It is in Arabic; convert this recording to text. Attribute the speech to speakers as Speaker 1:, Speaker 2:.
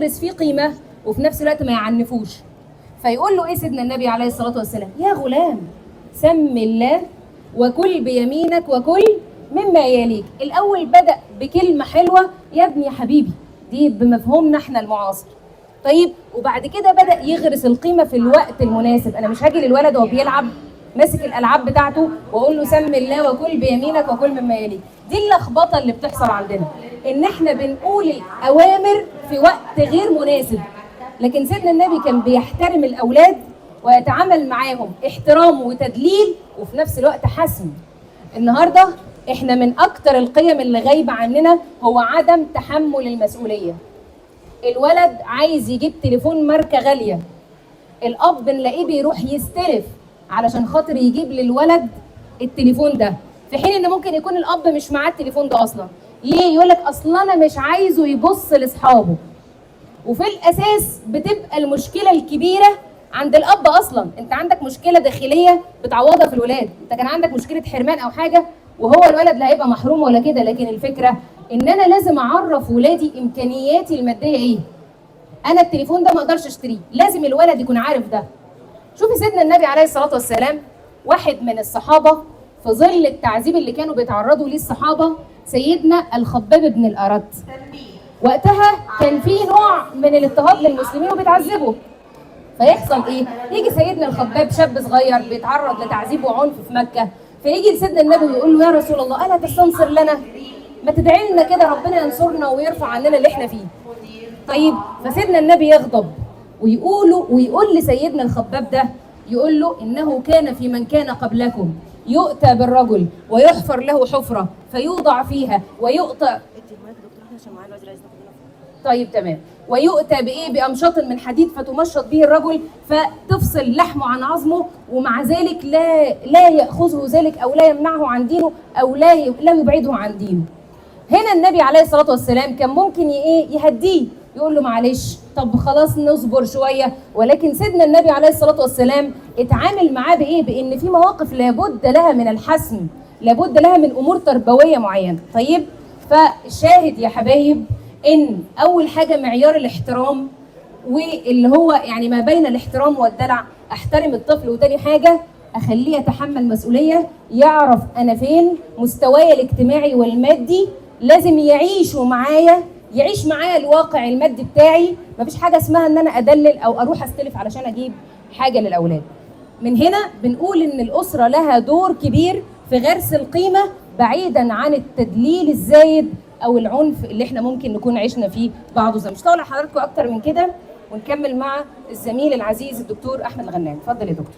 Speaker 1: يغرس فيه قيمه وفي نفس الوقت ما يعنفوش. فيقول له ايه سيدنا النبي عليه الصلاه والسلام؟ يا غلام سم الله وكل بيمينك وكل مما يليك. الاول بدا بكلمه حلوه، يا ابني يا حبيبي، دي بمفهومنا احنا المعاصر. طيب وبعد كده بدا يغرس القيمه في الوقت المناسب. انا مش هاجي للولد وهو بيلعب ماسك الالعاب بتاعته واقول له سم الله وكل بيمينك وكل مما يليك. دي اللخبطه اللي بتحصل عندنا، ان احنا بنقول الاوامر في وقت غير مناسب. لكن سيدنا النبي كان بيحترم الاولاد ويتعامل معاهم احترام وتدليل وفي نفس الوقت حسم. النهارده احنا من اكتر القيم اللي غايبه عننا هو عدم تحمل المسؤوليه. الولد عايز يجيب تليفون ماركه غاليه، الاب نلاقيه بيروح يستلف علشان خاطر يجيب للولد التليفون ده، في حين ان ممكن يكون الاب مش معاه التليفون ده اصلا. ليه؟ يقول لك اصل انا مش عايزه يبص لاصحابه. وفي الاساس بتبقى المشكله الكبيره عند الاب اصلا. انت عندك مشكله داخليه بتعوضها في الولاد، انت كان عندك مشكله حرمان او حاجه وهو الولد لا هيبقى محروم ولا كده. لكن الفكره ان انا لازم اعرف ولادي امكانياتي الماديه ايه. انا التليفون ده ما اقدرش اشتريه، لازم الولد يكون عارف ده. شوفي سيدنا النبي عليه الصلاه والسلام، واحد من الصحابه في ظل التعذيب اللي كانوا بيتعرضوا ليه الصحابه، سيدنا الخباب بن الأرت. وقتها كان في نوع من الاضطهاد للمسلمين وبيتعذبوا. فيحصل ايه؟ يجي سيدنا الخباب شاب صغير بيتعرض لتعذيب وعنف في مكه، فيجي لسيدنا النبي ويقول له يا رسول الله الا تستنصر لنا؟ ما تدعي لنا كده ربنا ينصرنا ويرفع عننا اللي احنا فيه. طيب فسيدنا النبي يغضب ويقول لسيدنا الخباب ده، يقول له انه كان في من كان قبلكم يؤتى بالرجل ويحفر له حفره فيوضع فيها ويؤتى. طيب تمام. ويؤتى بايه؟ بامشاط من حديد فتمشط به الرجل فتفصل لحمه عن عظمه، ومع ذلك لا ياخذه ذلك او لا يمنعه عن دينه او لا يبعده عن دينه. هنا النبي عليه الصلاه والسلام كان ممكن يهديه، يقول له معلش طب خلاص نصبر شويه. ولكن سيدنا النبي عليه الصلاه والسلام اتعامل معاه بايه؟ بان في مواقف لابد لها من الحسم، لابد لها من امور تربويه معينه. طيب فالشاهد يا حبايب ان اول حاجه معيار الاحترام، واللي هو يعني ما بين الاحترام والدلع. احترم الطفل، وتاني حاجه اخليه يتحمل مسؤوليه، يعرف انا فين، مستواي الاجتماعي والمادي لازم يعيش معايا الواقع المادي بتاعي. مفيش حاجه اسمها ان انا ادلل او اروح استلف علشان اجيب حاجه للاولاد. من هنا بنقول ان الاسره لها دور كبير في غرس القيمه بعيدا عن التدليل الزايد او العنف اللي احنا ممكن نكون عشنا فيه بعض الزمن. مش طالع حضراتكم اكتر من كده، ونكمل مع الزميل العزيز الدكتور احمد الغنام. اتفضل يا دكتور.